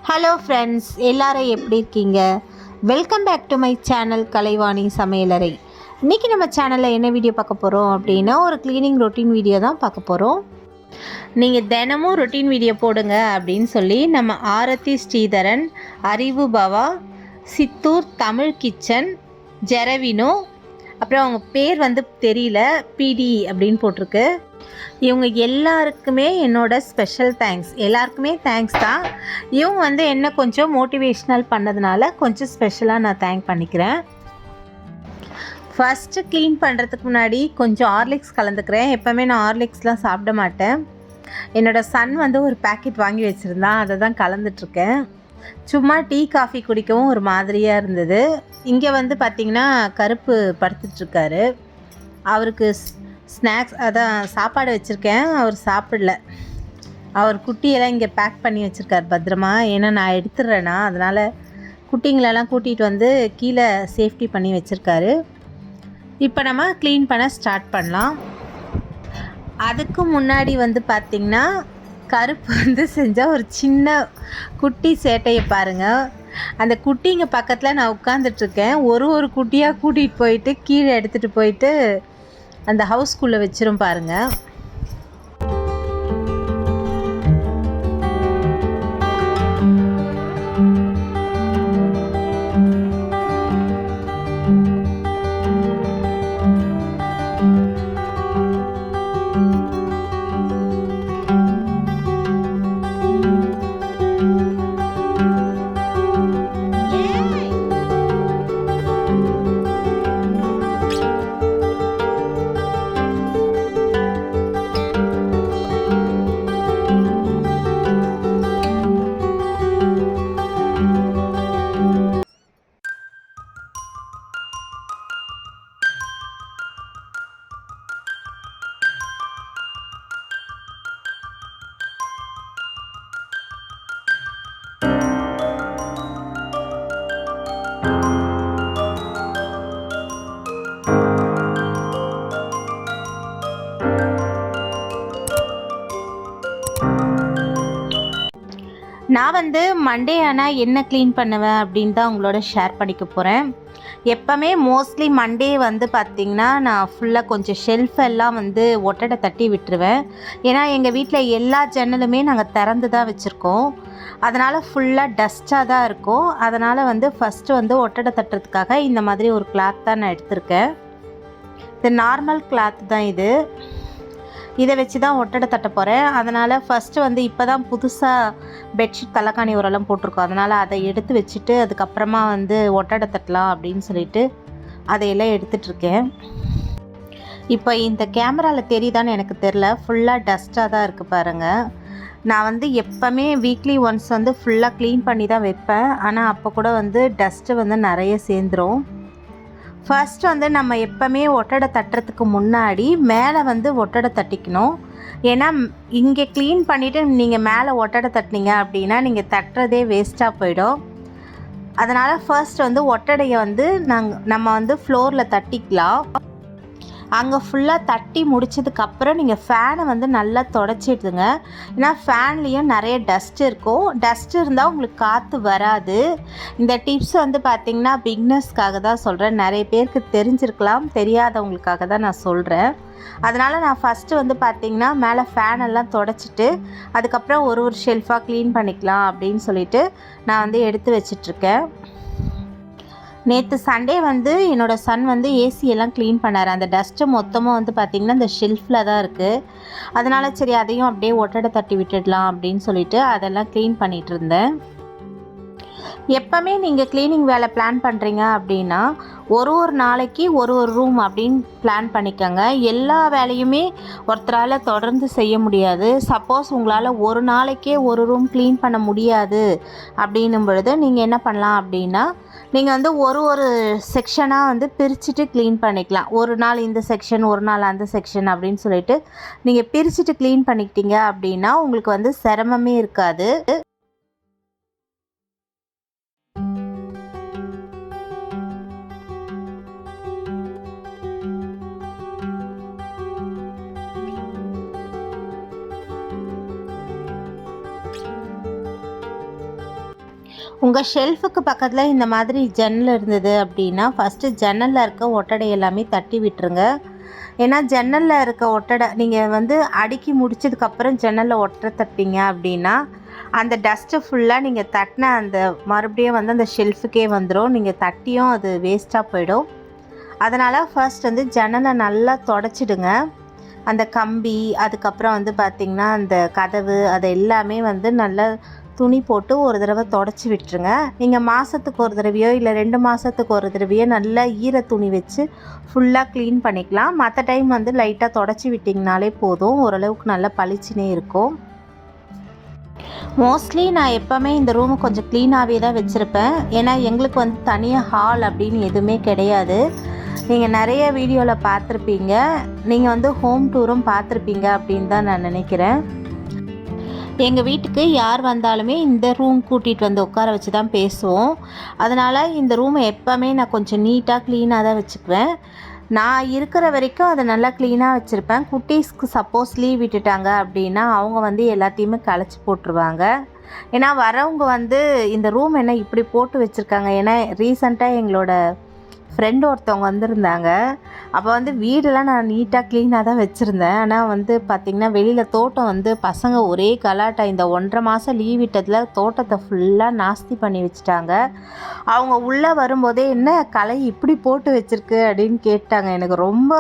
Hello friends, எல்லாரும் எப்படி இருக்கீங்க? Welcome back to my channel Kalaivani சமையலறை. இன்றைக்கி நம்ம சேனலில் என்ன வீடியோ பார்க்க போகிறோம் அப்படின்னா, ஒரு க்ளீனிங் ரொட்டீன் வீடியோ தான் பார்க்க போகிறோம். நீங்கள் தினமும் ரொட்டீன் வீடியோ போடுங்க அப்படின்னு சொல்லி நம்ம ஆரத்தி ஸ்ரீதரன், அறிவு பவா, சித்தூர் தமிழ் கிச்சன், ஜெரவினோ, அப்புறம் அவங்க பேர் வந்து தெரியல, பிடி அப்படின்னு போட்டிருக்கு. இவங்க எல்லாருக்குமே என்னோட ஸ்பெஷல் தேங்க்ஸ். எல்லாருக்குமே தேங்க்ஸ் தான். இவங்க வந்து என்ன கொஞ்சம் மோட்டிவேஷ்னல் பண்ணதுனால கொஞ்சம் ஸ்பெஷலாக நான் தேங்க் பண்ணிக்கிறேன். ஃபஸ்ட்டு க்ளீன் பண்ணுறதுக்கு முன்னாடி கொஞ்சம் ஹார்லிக்ஸ் கலந்துக்கிறேன். எப்போவுமே நான் ஹார்லிக்ஸ்லாம் சாப்பிட மாட்டேன். என்னோடய சன் வந்து ஒரு பேக்கெட் வாங்கி வச்சுருந்தான், அதை தான் கலந்துட்ருக்கேன். சும்மா டீ காஃபி குடிக்கவும் ஒரு மாதிரியாக இருந்தது. இங்கே வந்து பார்த்திங்கன்னா கருப்பு படுத்துட்ருக்காரு. அவருக்கு ஸ்நாக்ஸ் அதான் சாப்பாடு வச்சுருக்கேன், அவர் சாப்பிடல. அவர் குட்டியெல்லாம் இங்கே பேக் பண்ணி வச்சுருக்கார் பத்திரமா. ஏன்னா நான் எடுத்துடுறேன்னா, அதனால் குட்டிங்களெல்லாம் கூட்டிகிட்டு வந்து கீழே சேஃப்டி பண்ணி வச்சுருக்காரு. இப்போ நம்ம க்ளீன் பண்ண ஸ்டார்ட் பண்ணலாம். அதுக்கு முன்னாடி வந்து பார்த்திங்கன்னா கருப்பு வந்து செஞ்சால் ஒரு சின்ன குட்டி சேட்டையை பாருங்கள். அந்த குட்டிங்க பக்கத்தில் நான் உட்காந்துட்ருக்கேன். ஒரு குட்டியாக கூட்டிகிட்டு போயிட்டு கீழே எடுத்துகிட்டு போயிட்டு அந்த ஹவுஸ்குள்ளே வச்சிரும் பாருங்கள். நான் வந்து மண்டே ஆனால் என்ன க்ளீன் பண்ணுவேன் அப்படின்னு தான் உங்களோட ஷேர் பண்ணிக்க போகிறேன். எப்போவுமே மோஸ்ட்லி மண்டே வந்து பார்த்திங்கன்னா நான் ஃபுல்லாக கொஞ்சம் ஷெல்ஃப் எல்லாம் வந்து ஒட்டடை தட்டி விட்டுருவேன். ஏன்னா எங்கள் வீட்டில் எல்லா ஜன்னலுமே நாங்கள் திறந்து தான் வச்சுருக்கோம். அதனால் ஃபுல்லாக டஸ்ட்டாக தான் இருக்கும். அதனால் வந்து ஃபஸ்ட்டு வந்து ஒட்டடை தட்டுறதுக்காக இந்த மாதிரி ஒரு கிளாத் தான் நான் எடுத்திருக்கேன். இது நார்மல் கிளாத் தான் இது. இதை வச்சு தான் ஒட்டடை தட்ட போகிறேன். அதனால் ஃபஸ்ட்டு வந்து இப்போ தான் புதுசாக பெட்ஷீட் தலைக்காணி உரெல்லாம் போட்டிருக்கோம். அதனால் அதை எடுத்து வச்சுட்டு அதுக்கப்புறமா வந்து ஒட்டடை தட்டலாம் அப்படின்னு சொல்லிட்டு அதையெல்லாம் எடுத்துகிட்ருக்கேன். இப்போ இந்த கேமராவில் தெரியுதான்னு எனக்கு தெரில, ஃபுல்லாக டஸ்ட்டாக தான் இருக்குது பாருங்கள். நான் வந்து எப்போவுமே வீக்லி ஒன்ஸ் வந்து ஃபுல்லாக க்ளீன் பண்ணி தான் வைப்பேன். ஆனால் அப்போ கூட வந்து டஸ்ட்டு வந்து நிறைய சேர்ந்துடும். ஃபர்ஸ்ட் வந்து நம்ம எப்போவுமே ஒட்டடை தட்டுறதுக்கு முன்னாடி மேலே வந்து ஒட்டடை தட்டிக்கணும். ஏன்னா இங்கே க்ளீன் பண்ணிவிட்டு நீங்கள் மேலே ஒட்டடை தட்டினீங்க அப்படின்னா நீங்கள் தட்டுறதே வேஸ்ட்டாக போயிடும். அதனால் ஃபர்ஸ்ட் வந்து ஒட்டடையை வந்து நம்ம வந்து ஃப்ளோரில் தட்டிக்கலாம். அங்கே ஃபுல்லாக தட்டி முடிச்சதுக்கப்புறம் நீங்கள் ஃபேனை வந்து நல்லா தொடச்சிடுதுங்க. ஏன்னா ஃபேன்லேயும் நிறைய டஸ்ட் இருக்கும். டஸ்ட் இருந்தால் உங்களுக்கு காற்று வராது. இந்த டிப்ஸ் வந்து பார்த்திங்கன்னா பிக்னஸ்க்காக தான் சொல்கிறேன். நிறைய பேருக்கு தெரிஞ்சிருக்கலாம், தெரியாதவங்களுக்காக தான் நான் சொல்கிறேன். அதனால் நான் ஃபஸ்ட்டு வந்து பார்த்திங்கன்னா மேலே ஃபேனெல்லாம் தொடச்சிட்டு அதுக்கப்புறம் ஒரு ஷெல்ஃபாக க்ளீன் பண்ணிக்கலாம் அப்படின்னு சொல்லிவிட்டு நான் வந்து எடுத்து வச்சிட்ருக்கேன். நேற்று சண்டே வந்து என்னோடய சன் வந்து ஏசியெல்லாம் க்ளீன் பண்ணார். அந்த டஸ்ட்டு மொத்தமாக வந்து பார்த்திங்கன்னா இந்த ஷெல்ஃபில் தான் இருக்குது. அதனால் சரி அதையும் அப்படியே ஒட்டடை தட்டி விட்டுடலாம் அப்படின்னு சொல்லிட்டு அதெல்லாம் க்ளீன் பண்ணிகிட்டு இருந்தேன். எப்போவுமே நீங்கள் க்ளீனிங் வேலை பிளான் பண்ணுறீங்க அப்படின்னா ஒரு நாளைக்கு ஒரு ரூம் அப்படின்னு பிளான் பண்ணிக்கோங்க. எல்லா வேலையுமே ஒருத்தரால் தொடர்ந்து செய்ய முடியாது. சப்போஸ் உங்களால் ஒரு நாளைக்கே ஒரு ரூம் க்ளீன் பண்ண முடியாது அப்படின்னும் பொழுது நீங்கள் என்ன பண்ணலாம் அப்படின்னா நீங்கள் வந்து ஒரு செக்ஷனாக வந்து பிரிச்சுட்டு க்ளீன் பண்ணிக்கலாம். ஒரு நாள் இந்த செக்ஷன், ஒரு நாள் அந்த செக்ஷன் அப்படின்னு சொல்லிட்டு நீங்கள் பிரிச்சுட்டு க்ளீன் பண்ணிக்கிட்டீங்க அப்படின்னா உங்களுக்கு வந்து சிரமமே இருக்காது. உங்கள் ஷெல்ஃபுக்கு பக்கத்தில் இந்த மாதிரி ஜன்னல் இருந்தது அப்படின்னா ஃபஸ்ட்டு ஜன்னலில் இருக்க ஒட்டடை எல்லாமே தட்டி விட்டுருங்க. ஏன்னா ஜன்னலில் இருக்க ஒட்டடை நீங்கள் வந்து அடுக்கி முடிச்சதுக்கப்புறம் ஜன்னலில் ஒட்டடை தட்டிங்க அப்படின்னா அந்த டஸ்ட்டு ஃபுல்லாக நீங்கள் தட்டின அந்த மறுபடியும் வந்து அந்த ஷெல்ஃபுக்கே வந்துடும். நீங்கள் தட்டியும் அது வேஸ்ட்டாக போயிடும். அதனால் ஃபர்ஸ்ட் வந்து ஜன்னலை நல்லா தொடச்சிடுங்க. அந்த கம்பி, அதுக்கப்புறம் வந்து பார்த்திங்கன்னா அந்த கதவு, அது எல்லாமே வந்து நல்லா துணி போட்டு ஒரு தடவை தொடச்சி விட்டுருங்க. நீங்கள் மாதத்துக்கு ஒரு தடவையோ இல்லை 2 மாதத்துக்கு ஒரு தடவையோ நல்லா ஈர துணி வச்சு ஃபுல்லாக க்ளீன் பண்ணிக்கலாம். மற்ற டைம் வந்து லைட்டாக தொடச்சி விட்டிங்கனாலே போதும், ஓரளவுக்கு நல்லா பளிச்சுனே இருக்கும். மோஸ்ட்லி நான் எப்போவுமே இந்த ரூமை கொஞ்சம் க்ளீனாகவே தான் வச்சுருப்பேன். ஏன்னா எங்களுக்கு வந்து தனியாக ஹால் அப்படின்னு எதுவுமே கிடையாது. நீங்கள் நிறைய வீடியோவில் பார்த்துருப்பீங்க, நீங்கள் வந்து ஹோம் டூரும் பார்த்துருப்பீங்க அப்படின்னு தான் நான் நினைக்கிறேன். எங்கள் வீட்டுக்கு யார் வந்தாலுமே இந்த ரூம் கூட்டிகிட்டு வந்து உட்கார வச்சு தான் பேசுவோம். அதனால் இந்த ரூமை எப்போவுமே நான் கொஞ்சம் நீட்டாக க்ளீனாக தான் வச்சுக்குவேன். நான் இருக்கிற வரைக்கும் அதை நல்லா க்ளீனாக வச்சுருப்பேன். குட்டீஸ்க்கு சப்போஸ் லீவ் விட்டுட்டாங்க அப்படின்னா அவங்க வந்து எல்லாத்தையுமே கலைச்சி போட்டுருவாங்க. ஏன்னா வரவங்க வந்து இந்த ரூம் என்ன இப்படி போட்டு வச்சுருக்காங்க. ஏன்னா ரீசண்டாக எங்களோட ஃப்ரெண்டு ஒருத்தவங்க வந்திருந்தாங்க. அப்போ வந்து வீடெல்லாம் நான் நீட்டாக க்ளீனாக தான் வச்சுருந்தேன். ஆனால் வந்து பார்த்திங்கன்னா வெளியில் தோட்டம் வந்து பசங்க ஒரே கலாட்டா. இந்த 1.5 மாதம் லீவ் விட்டதில் தோட்டத்தை ஃபுல்லாக நாஸ்தி பண்ணி வச்சுட்டாங்க. அவங்க உள்ளே வரும்போதே என்ன கலை இப்படி போட்டு வச்சுருக்கு அப்படின்னு கேட்டாங்க. எனக்கு ரொம்ப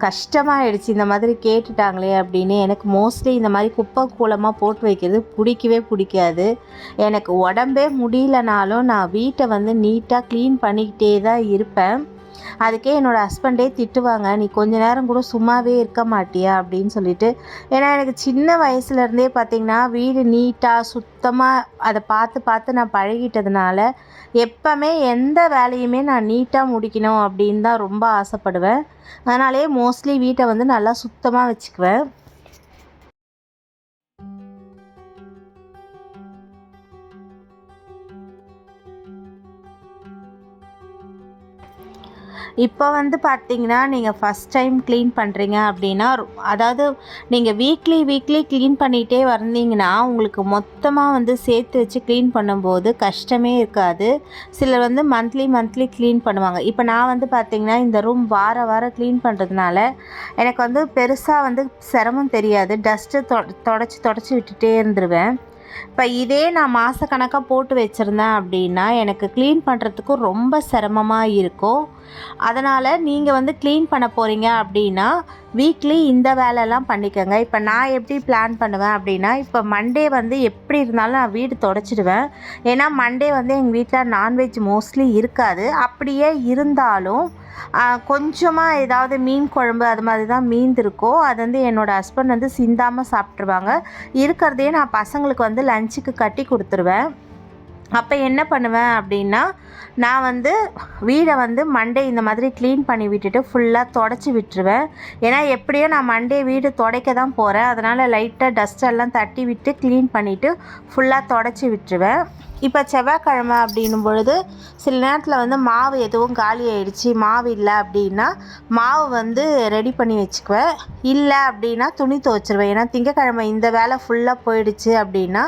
கஷ்டமாகிடுச்சு, இந்த மாதிரி கேட்டுட்டாங்களே அப்படின்னு. எனக்கு மோஸ்ட்லி இந்த மாதிரி குப்பை கூலமாக போட்டு வைக்கிறது பிடிக்கவே பிடிக்காது. எனக்கு உடம்பே முடியலனாலும் நான் வீட்டை வந்து நீட்டாக க்ளீன் பண்ணிக்கிட்டே தான் இருப்பேன். அதுக்கே என்னோடய ஹஸ்பண்டே திட்டுவாங்க, நீ கொஞ்ச நேரம் கூட சும்மாவே இருக்க மாட்டியா அப்படின்னு சொல்லிட்டு. ஏன்னா எனக்கு சின்ன வயசுலேருந்தே பார்த்திங்கன்னா வீடு நீட்டாக சுத்தமாக அதை பார்த்து பார்த்து நான் பழகிட்டதுனால எப்போவுமே எந்த வேலையுமே நான் நீட்டாக முடிக்கணும் அப்படின்னு தான் ரொம்ப ஆசைப்படுவேன். அதனாலே மோஸ்ட்லி வீட்டை வந்து நல்லா சுத்தமாக வச்சுக்குவேன். இப்போ வந்து பார்த்திங்கன்னா நீங்கள் ஃபஸ்ட் டைம் க்ளீன் பண்ணுறீங்க அப்படின்னா, அதாவது நீங்கள் வீக்லி க்ளீன் பண்ணிகிட்டே வந்தீங்கன்னா உங்களுக்கு மொத்தமாக வந்து சேர்த்து வச்சு க்ளீன் பண்ணும்போது கஷ்டமே இருக்காது. சிலர் வந்து மந்த்லி க்ளீன் பண்ணுவாங்க. இப்போ நான் வந்து பார்த்திங்கன்னா இந்த ரூம் வாரம் க்ளீன் பண்ணுறதுனால எனக்கு வந்து பெருசாக வந்து சிரமம் தெரியாது. டஸ்ட்டு தொடச்சி விட்டுட்டே இருந்துருவேன். இப்போ இதே நான் மாதக்கணக்காக போட்டு வச்சுருந்தேன் அப்படின்னா எனக்கு க்ளீன் பண்ணுறதுக்கு ரொம்ப சிரமமாக இருக்கும். அதனால் நீங்கள் வந்து க்ளீன் பண்ண போகிறீங்க அப்படின்னா வீக்லி இந்த வேலையெல்லாம் பண்ணிக்கோங்க. இப்போ நான் எப்படி பிளான் பண்ணுவேன் அப்படின்னா, இப்போ மண்டே வந்து எப்படி இருந்தாலும் நான் வீடு தொடச்சிடுவேன். ஏன்னா மண்டே வந்து எங்கள் வீட்டில் நான்வெஜ் மோஸ்ட்லி இருக்காது. அப்படியே இருந்தாலும் கொஞ்சமாக ஏதாவது மீன் குழம்பு அது மாதிரி தான் மீந்திருக்கும். அது வந்து என்னோடய ஹஸ்பண்ட் வந்து சிந்தாமல் சாப்பிட்ருவாங்க. இருக்கிறதையே நான் பசங்களுக்கு வந்து லஞ்சுக்கு கட்டி கொடுத்துருவேன். அப்போ என்ன பண்ணுவேன் அப்படின்னா, நான் வந்து வீடை வந்து மண்டே இந்த மாதிரி க்ளீன் பண்ணி விட்டுட்டு ஃபுல்லாக தொடச்சி விட்டுருவேன். ஏன்னா எப்படியோ நான் மண்டே வீடு துடைக்க தான் போகிறேன். அதனால் லைட்டாக டஸ்டெல்லாம் தட்டி விட்டு க்ளீன் பண்ணிவிட்டு ஃபுல்லாக தொடச்சி விட்டுருவேன். இப்போ செவ்வாய்க்கிழமை அப்படின்னும் பொழுது சில நேரத்தில் வந்து மாவு எதுவும் காலி ஆகிடுச்சி, மாவு இல்லை அப்படின்னா மாவு வந்து ரெடி பண்ணி வச்சுக்குவேன். இல்லை அப்படின்னா துணி துவைச்சிருவேன். ஏன்னா திங்கக்கிழமை இந்த வேலை ஃபுல்லாக போயிடுச்சு அப்படின்னா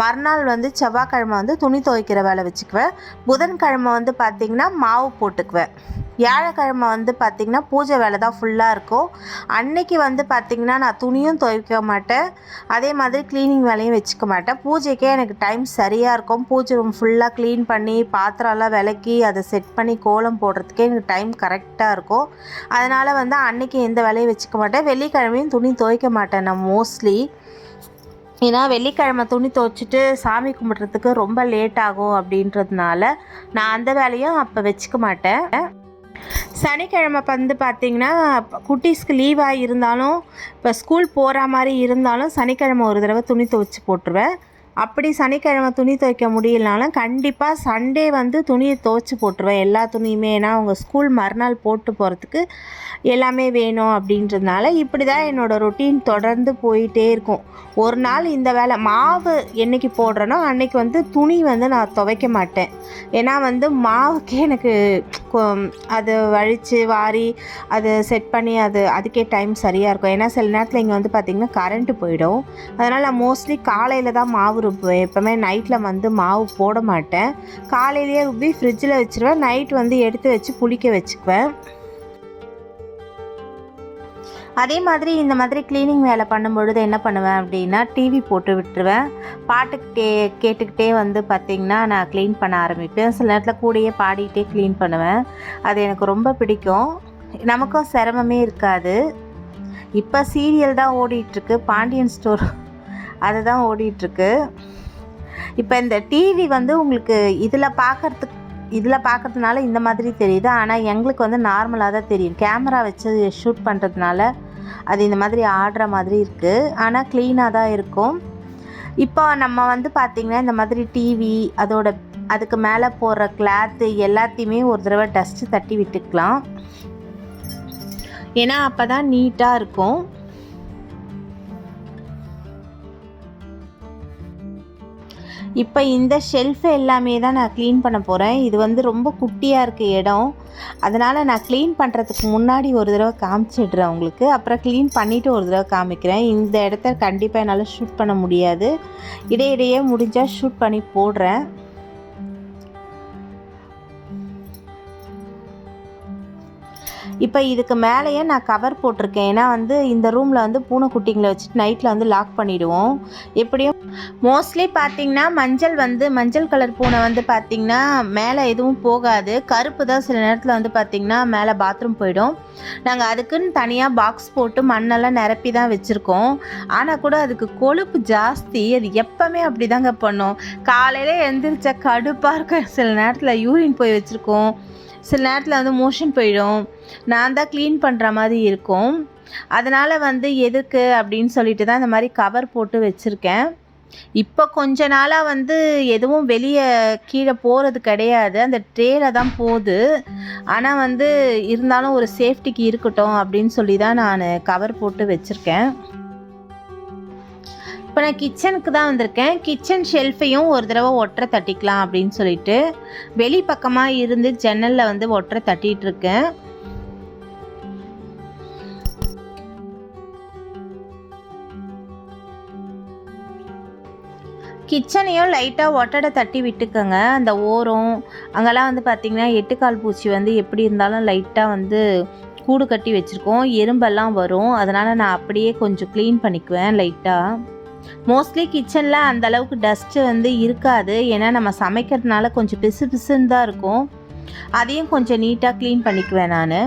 மறுநாள் வந்து செவ்வாய்க்கிழமை வந்து துணி துவைக்கிற வேலை வச்சுக்குவேன். புதன்கிழமை வந்து பார்த்திங்கன்னா மாவு போட்டுக்குவேன். வியாழக்கிழமை வந்து பார்த்திங்கன்னா பூஜை வேலை தான் ஃபுல்லாக இருக்கும். அன்னைக்கு வந்து பார்த்திங்கன்னா நான் துணியும் துவைக்க மாட்டேன், அதே மாதிரி க்ளீனிங் வேலையும் வச்சுக்க மாட்டேன். பூஜைக்கே எனக்கு டைம் சரியாக இருக்கும். பூஜை ரூம் ஃபுல்லாக க்ளீன் பண்ணி பாத்திரம்லாம் விளக்கி அதை செட் பண்ணி கோலம் போடுறதுக்கே எனக்கு டைம் கரெக்டாக இருக்கும். அதனால் வந்து அன்றைக்கி எந்த வேலையும் வச்சுக்க மாட்டேன். வெள்ளிக்கிழமையும் துணி துவைக்க மாட்டேன் நான் மோஸ்ட்லி. ஏன்னா வெள்ளிக்கிழமை துணி துவைச்சிட்டு சாமி கும்பிட்றதுக்கு ரொம்ப லேட் ஆகும் அப்படின்றதுனால நான் அந்த வேலையும் அப்போ வச்சுக்க மாட்டேன். சனிக்கிழமை வந்து பார்த்திங்கன்னா குட்டீஸ்க்கு லீவாக இருந்தாலும் இப்போ ஸ்கூல் போகிற மாதிரி இருந்தாலும் சனிக்கிழமை ஒரு தடவை துணி துவைச்சி போட்டுருவேன். அப்படி சனிக்கிழமை துணி துவைக்க முடியலனாலும் கண்டிப்பாக சண்டே வந்து துணியை துவைச்சி போட்டுருவேன், எல்லா துணியுமே. ஏன்னா அவங்க ஸ்கூல் மறுநாள் போட்டு போகிறதுக்கு எல்லாமே வேணும் அப்படின்றதுனால இப்படி தான் என்னோடய ரொட்டீன் தொடர்ந்து போயிட்டே இருக்கும். ஒரு நாள் இந்த வேலை மாவு என்றைக்கு போடுறேனோ அன்றைக்கி வந்து துணி வந்து நான் துவைக்க மாட்டேன். ஏன்னா வந்து மாவுக்கே எனக்கு அது வழித்து வாரி அது செட் பண்ணி அதுக்கே டைம் சரியாக இருக்கும். ஏன்னா சில நேரத்தில் இங்கே வந்து பார்த்திங்கன்னா கரண்ட்டு போயிடும். அதனால் நான் மோஸ்ட்லி காலையில் தான் மாவு ருப்புவேன். எப்போவுமே நைட்டில் வந்து மாவு போட மாட்டேன். காலையிலேயே ருப்பி ஃப்ரிட்ஜில் வச்சுருவேன். நைட் வந்து எடுத்து வச்சு புளிக்க வச்சுக்குவேன். அதே மாதிரி இந்த மாதிரி க்ளீனிங் வேலை பண்ணும்பொழுது என்ன பண்ணுவேன் அப்படின்னா, டிவி போட்டு விட்டுருவேன். கேட்டுக்கிட்டே வந்து பார்த்திங்கன்னா நான் க்ளீன் பண்ண ஆரம்பிப்பேன். சில நேரத்தில் கூடயே பாடிக்கிட்டே க்ளீன் பண்ணுவேன். அது எனக்கு ரொம்ப பிடிக்கும். நமக்கும் சிரமமே இருக்காது. இப்போ சீரியல் தான் ஓடிட்டுருக்கு, பாண்டியன் ஸ்டோர் அது தான் ஓடிட்டுருக்கு. இப்போ இந்த டிவி வந்து உங்களுக்கு இதில் பார்க்கறதுனால இந்த மாதிரி தெரியுது. ஆனால் எங்களுக்கு வந்து நார்மலாக தான் தெரியும். கேமரா வச்சு ஷூட் பண்ணுறதுனால அது இந்த மாதிரி ஆடுற மாதிரி இருக்குது. ஆனால் க்ளீனாக தான் இருக்கும். இப்போ நம்ம வந்து பார்த்திங்கன்னா இந்த மாதிரி டிவி அதுக்கு மேலே போடுற கிளாத்து எல்லாத்தையுமே ஒரு தடவை டஸ்ட்டு தட்டி விட்டுக்கலாம். ஏன்னா அப்போ தான் நீட்டாக இருக்கும். இப்போ இந்த ஷெல்ஃபை எல்லாமே தான் நான் க்ளீன் பண்ண போகிறேன். இது வந்து ரொம்ப குட்டியாக இருக்குது இடம். அதனால் நான் க்ளீன் பண்ணுறதுக்கு முன்னாடி ஒரு தடவை காமிச்சிடுறேன் உங்களுக்கு. அப்புறம் க்ளீன் பண்ணிவிட்டு ஒரு தடவை காமிக்கிறேன். இந்த இடத்த கண்டிப்பாக என்னால் ஷூட் பண்ண முடியாது. இடையிடையே முடிஞ்சால் ஷூட் பண்ணி போடுறேன். இப்போ இதுக்கு மேலேயே நான் கவர் போட்டிருக்கேன். ஏன்னா வந்து இந்த ரூமில் வந்து பூனைக்குட்டிங்களை வச்சுட்டு நைட்டில் வந்து லாக் பண்ணிவிடுவோம். எப்படியும் மோஸ்ட்லி பார்த்திங்கன்னா மஞ்சள் கலர் பூனை வந்து பார்த்திங்கன்னா மேலே எதுவும் போகாது. கருப்பு தான் சில நேரத்தில் வந்து பார்த்திங்கன்னா மேலே பாத்ரூம் போயிடும். நாங்கள் அதுக்குன்னு தனியாக பாக்ஸ் போட்டு மண்ணெல்லாம் நிரப்பி தான் வச்சுருக்கோம். ஆனால் கூட அதுக்கு கொழுப்பு ஜாஸ்தி. அது எப்போவுமே அப்படி தாங்க பண்ணும். காலையில் எழுந்திரிச்சா கடுப்பாக இருக்க. சில நேரத்தில் யூரின் போய் வச்சுருக்கோம். சில நேரத்தில் வந்து மோஷன் போயிடும். நான் தான் க்ளீன் பண்ணுற மாதிரி இருக்கும். அதனால் வந்து எதுக்கு அப்படின்னு சொல்லிட்டு தான் இந்த மாதிரி கவர் போட்டு வச்சுருக்கேன். இப்போ கொஞ்ச நாளாக வந்து எதுவும் வெளியே கீழே போகிறது கிடையாது. அந்த ட்ரேல தான் போகுது. ஆனால் வந்து இருந்தாலும் ஒரு சேஃப்டிக்கு இருக்கட்டும் அப்படின்னு சொல்லி தான் நான் கவர் போட்டு வச்சுருக்கேன். இப்போ நான் கிச்சனுக்கு தான் வந்திருக்கேன். கிச்சன் ஷெல்ஃபையும் ஒரு தடவை ஒட்டரை தட்டிக்கலாம் அப்படின்னு சொல்லிட்டு வெளி பக்கமாக இருந்து ஜன்னலில் வந்து ஒட்டரை தட்டிகிட்ருக்கேன். கிச்சனையும் லைட்டாக ஒட்டடை தட்டி விட்டுக்கோங்க. அந்த ஓரம் அங்கெல்லாம் வந்து பார்த்திங்கன்னா 8 கால் பூச்சி வந்து எப்படி இருந்தாலும் லைட்டாக வந்து கூடு கட்டி வச்சுருக்கோம். எறும்பெல்லாம் வரும். அதனால் நான் அப்படியே கொஞ்சம் க்ளீன் பண்ணிக்குவேன் லைட்டாக. மோஸ்ட்லி கிச்சனில் அந்தளவுக்கு டஸ்ட்டு வந்து இருக்காது. ஏன்னா நம்ம சமைக்கிறதுனால கொஞ்சம் பிசுன்னு தான் இருக்கும். அதையும் கொஞ்சம் நீட்டாக க்ளீன் பண்ணிக்குவேன் நான்.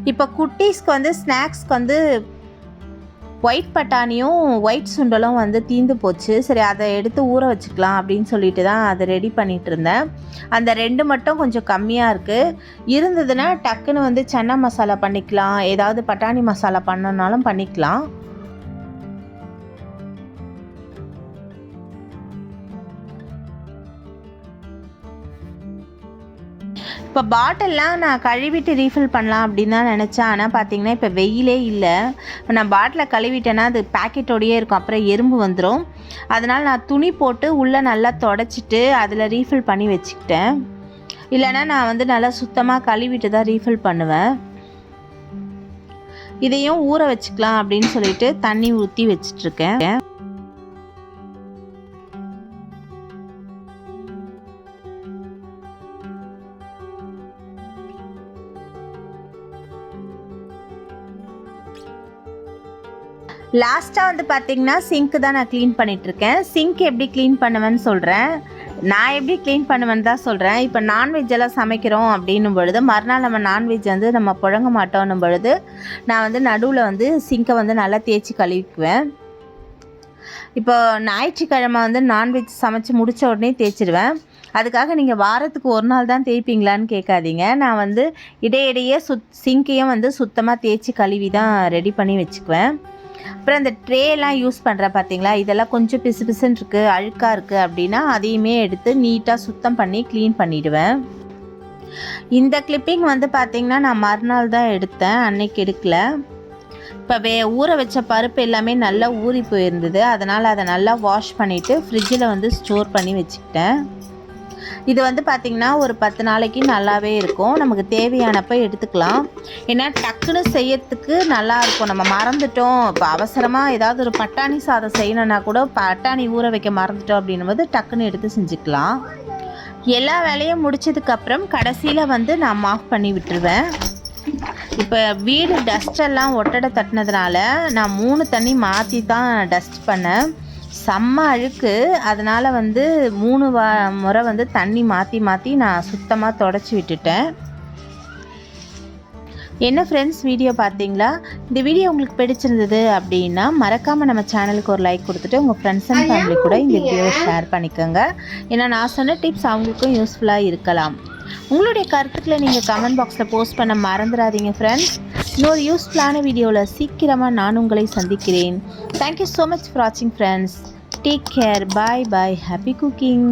இப்போ குட்டீஸ்க்கு வந்து ஸ்நாக்ஸ்க்கு வந்து ஒயிட் பட்டாணியும் ஒயிட் சுண்டலும் வந்து தீந்து போச்சு. சரி அதை எடுத்து ஊற வச்சுக்கலாம் அப்படின்னு சொல்லிட்டு தான் அதை ரெடி பண்ணிகிட்டு இருந்தேன். அந்த 2 மட்டும் கொஞ்சம் கம்மியாக இருந்ததுன்னா டக்குன்னு வந்து சன்னா மசாலா பண்ணிக்கலாம். ஏதாவது பட்டாணி மசாலா பண்ணனாலும் பண்ணிக்கலாம். இப்போ பாட்டில்லாம் நான் கழுவிட்டு ரீஃபில் பண்ணலாம் அப்படின்னு தான் நினச்சேன். ஆனால் பார்த்திங்கன்னா இப்போ வெயிலே இல்லை. நான் பாட்டிலை கழுவிட்டேன்னா அது பேக்கெட்டோடையே இருக்கும். அப்புறம் எறும்பு வந்துடும். அதனால் நான் துணி போட்டு உள்ளே நல்லா தொடச்சிட்டு அதில் ரீஃபில் பண்ணி வச்சுக்கிட்டேன். இல்லைன்னா நான் வந்து நல்லா சுத்தமாக கழுவிட்டு தான் ரீஃபில் பண்ணுவேன். இதையும் ஊற வச்சுக்கலாம் அப்படின்னு சொல்லிட்டு தண்ணி ஊற்றி வச்சிட்ருக்கேன். லாஸ்ட்டாக வந்து பார்த்திங்கன்னா சிங்க்கு தான் நான் க்ளீன் பண்ணிகிட்ருக்கேன். சிங்க் எப்படி க்ளீன் பண்ணுவேன்னு சொல்கிறேன். நான் எப்படி க்ளீன் பண்ணுவேன்னு தான் சொல்கிறேன். இப்போ நான்வெஜ் எல்லாம் சமைக்கிறோம் அப்படின்னும் பொழுது மறுநாள் நம்ம நான்வெஜ் வந்து நம்ம புழங்க மாட்டோன்னும் பொழுது நான் வந்து நடுவில் வந்து சிங்கை வந்து நல்லா தேய்ச்சி கழுவிக்குவேன். இப்போ ஞாயிற்றுக்கிழமை வந்து நான்வெஜ் சமைச்சு முடித்த உடனே தேய்ச்சிடுவேன். அதுக்காக நீங்கள் வாரத்துக்கு ஒரு நாள் தான் தேய்ப்பீங்களான்னு கேட்காதீங்க. நான் வந்து இடையிடையே சிங்கையும் வந்து சுத்தமாக தேய்ச்சி கழுவி தான் ரெடி பண்ணி வச்சுக்குவேன். அப்புறம் அந்த ட்ரேலாம் யூஸ் பண்ணுறேன் பார்த்தீங்களா, இதெல்லாம் கொஞ்சம் பிசுன்னு இருக்குது, அழுக்காக இருக்குது அப்படின்னா அதையுமே எடுத்து நீட்டாக சுத்தம் பண்ணி க்ளீன் பண்ணிவிடுவேன். இந்த கிளிப்பிங் வந்து பார்த்திங்கன்னா நான் மறுநாள் தான் எடுத்தேன், அன்னைக்கு எடுக்கல. இப்போ ஊற வச்ச பருப்பு எல்லாமே நல்லா ஊறி போயிருந்தது. அதனால் அதை நல்லா வாஷ் பண்ணிவிட்டு ஃப்ரிட்ஜில் வந்து ஸ்டோர் பண்ணி வச்சுக்கிட்டேன். இது வந்து பார்த்திங்கன்னா ஒரு 10 நாளைக்கு நல்லாவே இருக்கும். நமக்கு தேவையானப்போ எடுத்துக்கலாம். ஏன்னா டக்குன்னு செய்யறதுக்கு நல்லாயிருக்கும். நம்ம மறந்துட்டோம், இப்போ அவசரமாக ஏதாவது ஒரு பட்டாணி சாதம் செய்யணுன்னா கூட பட்டாணி ஊற வைக்க மறந்துட்டோம் அப்படின்னும்போது டக்குன்னு எடுத்து செஞ்சுக்கலாம். எல்லா வேலையும் முடிச்சதுக்கப்புறம் கடைசியில் வந்து நான் மாஃப் பண்ணி விட்டுருவேன். இப்போ வீடு டஸ்டெல்லாம் ஒட்டடை தட்டினதுனால நான் 3 தண்ணி மாற்றி தான் டஸ்ட் பண்ணேன். செம்ம அழுக்கு. அதனால் வந்து 3 முறை வந்து தண்ணி மாற்றி மாற்றி நான் சுத்தமாக தொடச்சி விட்டுட்டேன். என்ன ஃப்ரெண்ட்ஸ், வீடியோ பார்த்தீங்களா? இந்த வீடியோ உங்களுக்கு பிடிச்சிருந்தது அப்படின்னா மறக்காமல் நம்ம சேனலுக்கு ஒரு லைக் கொடுத்துட்டு உங்கள் ஃப்ரெண்ட்ஸ் அண்ட் ஃபேமிலி கூட இந்த வீடியோவை ஷேர் பண்ணிக்கோங்க. ஏன்னா நான் சொன்ன டிப்ஸ் அவங்களுக்கும் யூஸ்ஃபுல்லாக இருக்கலாம். உங்களுடைய கருத்துக்களை நீங்கள் கமெண்ட் பாக்ஸில் போஸ்ட் பண்ண மறந்துடாதீங்க ஃப்ரெண்ட்ஸ். இன்னொரு யூஸ்ஃபுல்லான வீடியோவில் சீக்கிரமாக நான் உங்களை சந்திக்கிறேன். தேங்க்யூ ஸோ மச் ஃபார் வாட்சிங் friends. Take care. Bye bye. Happy cooking.